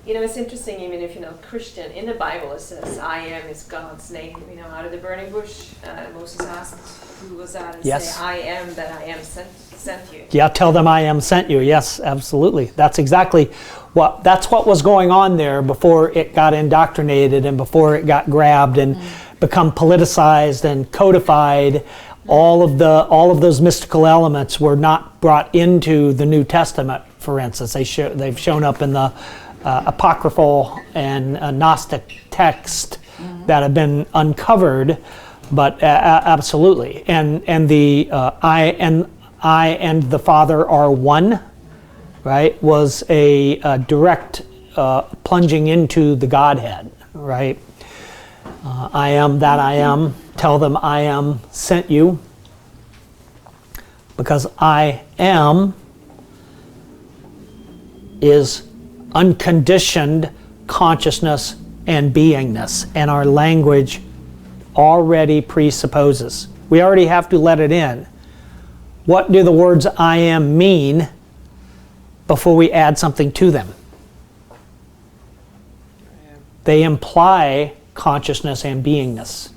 It's interesting, even if you're not Christian, in the Bible it says, I am is God's name. Out of the burning bush, Moses asked, who was that? And Yes. say, I am that I am sent you. Yeah, tell them I am sent you. Yes, absolutely. That's exactly that's what was going on there before it got indoctrinated and before it got grabbed and become politicized and codified. All of those mystical elements were not brought into the New Testament, for instance. They've shown up in the apocryphal and Gnostic text that have been uncovered, but absolutely. And the I and the Father are one, right? Was a direct plunging into the Godhead, right? I am that I am. Tell them I am sent you, because I am is unconditioned consciousness and beingness, and our language already presupposes. We already have to let it in. What do the words I am mean before we add something to them? They imply consciousness and beingness.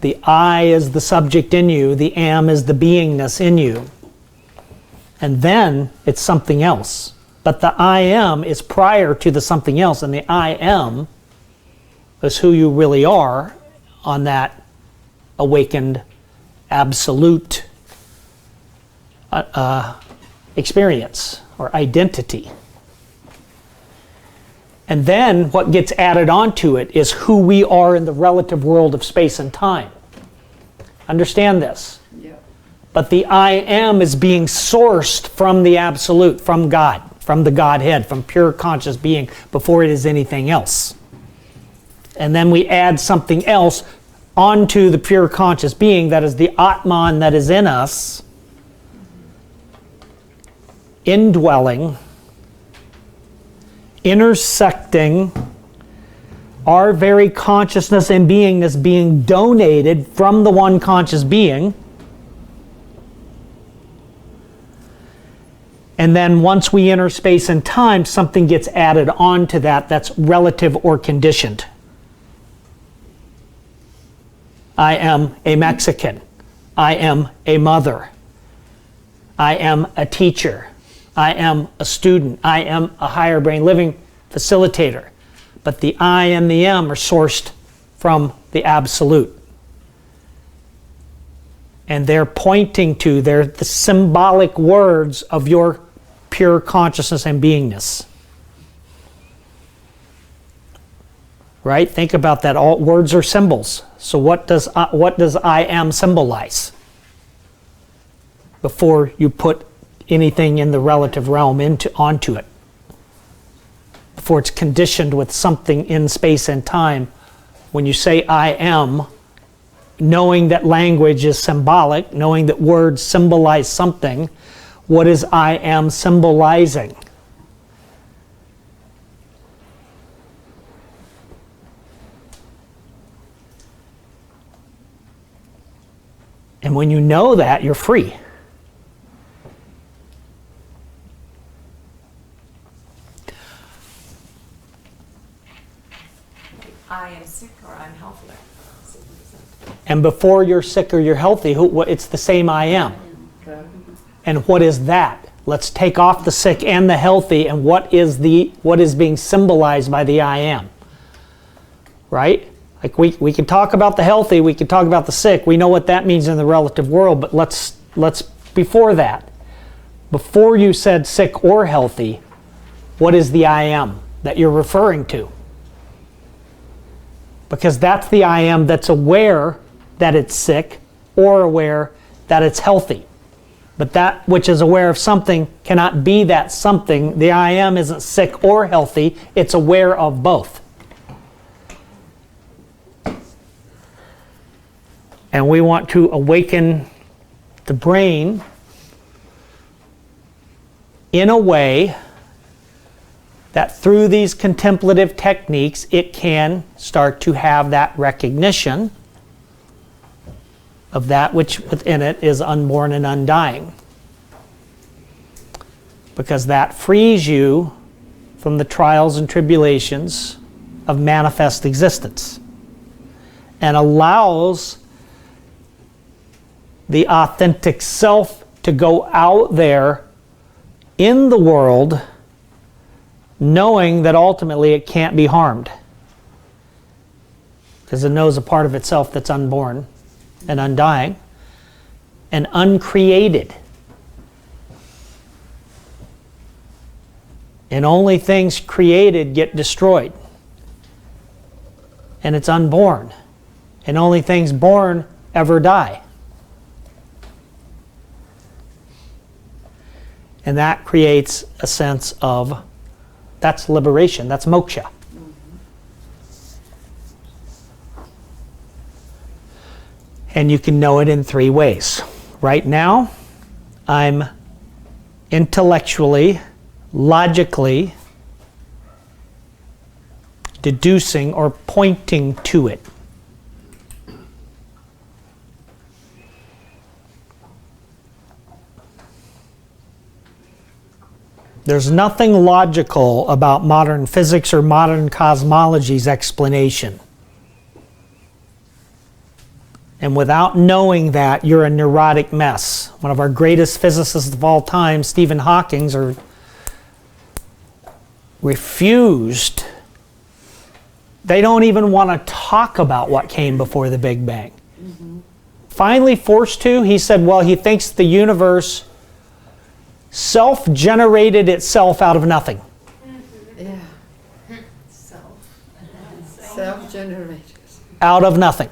The I is the subject in you, the am is the beingness in you. And then it's something else. But the I am is prior to the something else, and the I am is who you really are on that awakened absolute experience or identity. And then what gets added onto it is who we are in the relative world of space and time. Understand this. Yeah. But the I am is being sourced from the absolute, from God, from the Godhead, from pure conscious being before it is anything else. And then we add something else onto the pure conscious being, that is the Atman that is in us, indwelling, intersecting our very consciousness and beingness, being donated from the one conscious being. And then once we enter space and time, something gets added on to that that's relative or conditioned. I am a Mexican. I am a mother. I am a teacher. I am a student. I am a higher brain living facilitator. But the I and the M are sourced from the absolute. And they're pointing to, they're the symbolic words of your pure consciousness and beingness. Right? Think about that. All words are symbols. So what does I am symbolize? Before you put anything in the relative realm onto it. Before it's conditioned with something in space and time. When you say I am, knowing that language is symbolic, knowing that words symbolize something, what is I am symbolizing? And when you know that, you're free. I am sick or I'm healthy. And before you're sick or you're healthy, it's the same I am. And what is that? Let's take off the sick and the healthy, and what is being symbolized by the I am? Right? Like we can talk about the healthy, we can talk about the sick. We know what that means in the relative world, but let's before that, before you said sick or healthy, what is the I am that you're referring to? Because that's the I am that's aware that it's sick or aware that it's healthy. But that which is aware of something cannot be that something. The I am isn't sick or healthy, it's aware of both. And we want to awaken the brain in a way that through these contemplative techniques, it can start to have that recognition of that which within it is unborn and undying. Because that frees you from the trials and tribulations of manifest existence and allows the authentic self to go out there in the world knowing that ultimately it can't be harmed because it knows a part of itself that's unborn and undying and uncreated. And only things created get destroyed. And it's unborn. And only things born ever die. And that creates a sense of, that's liberation, that's moksha. And you can know it in 3 ways. Right now, I'm intellectually, logically deducing or pointing to it. There's nothing logical about modern physics or modern cosmology's explanation. And without knowing that, you're a neurotic mess. One of our greatest physicists of all time, Stephen Hawking, refused. They don't even want to talk about what came before the Big Bang. Finally forced to, he said, well, he thinks the universe self-generated itself out of nothing. Yeah. Self-generated. Out of nothing.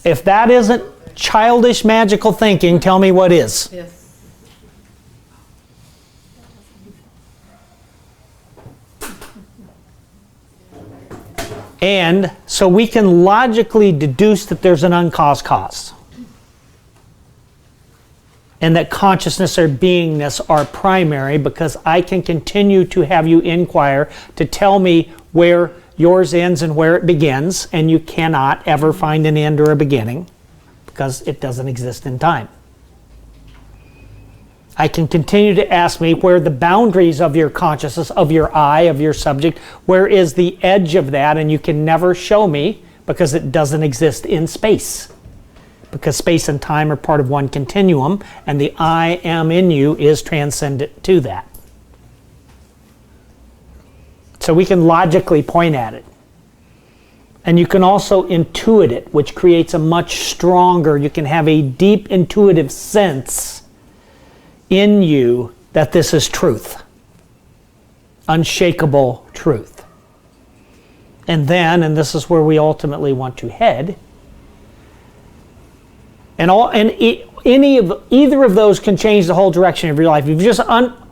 If that isn't childish magical thinking, tell me what is. Yes. And so we can logically deduce that there's an uncaused cause. And that consciousness or beingness are primary because I can continue to have you inquire to tell me where yours ends and where it begins, and you cannot ever find an end or a beginning because it doesn't exist in time. I can continue to ask me where the boundaries of your consciousness, of your I, of your subject, where is the edge of that, and you can never show me because it doesn't exist in space. Because space and time are part of one continuum, and the I am in you is transcendent to that. So we can logically point at it. And you can also intuit it, which creates a much stronger, you can have a deep intuitive sense in you that this is truth. Unshakable truth. And then, and this is where we ultimately want to head, either of those can change the whole direction of your life. If you just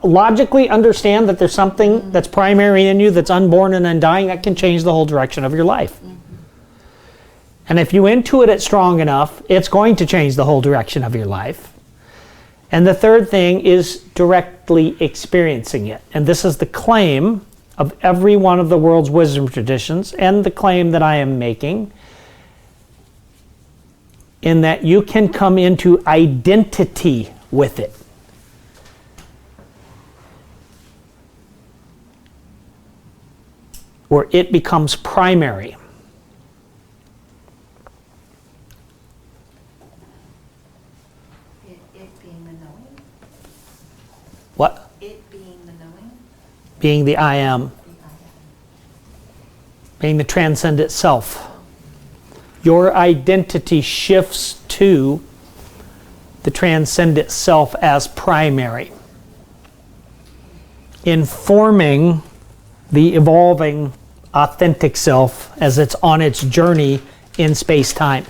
logically understand that there's something that's primary in you that's unborn and undying, that can change the whole direction of your life. And if you intuit it strong enough, it's going to change the whole direction of your life. And the third thing is directly experiencing it. And this is the claim of every one of the world's wisdom traditions and the claim that I am making, in that you can come into identity with it. Where it becomes primary. It being the knowing? What? It being the knowing? Being the I am. Being the transcendent self. Your identity shifts to the transcendent self as primary, informing the evolving authentic self as it's on its journey in space-time.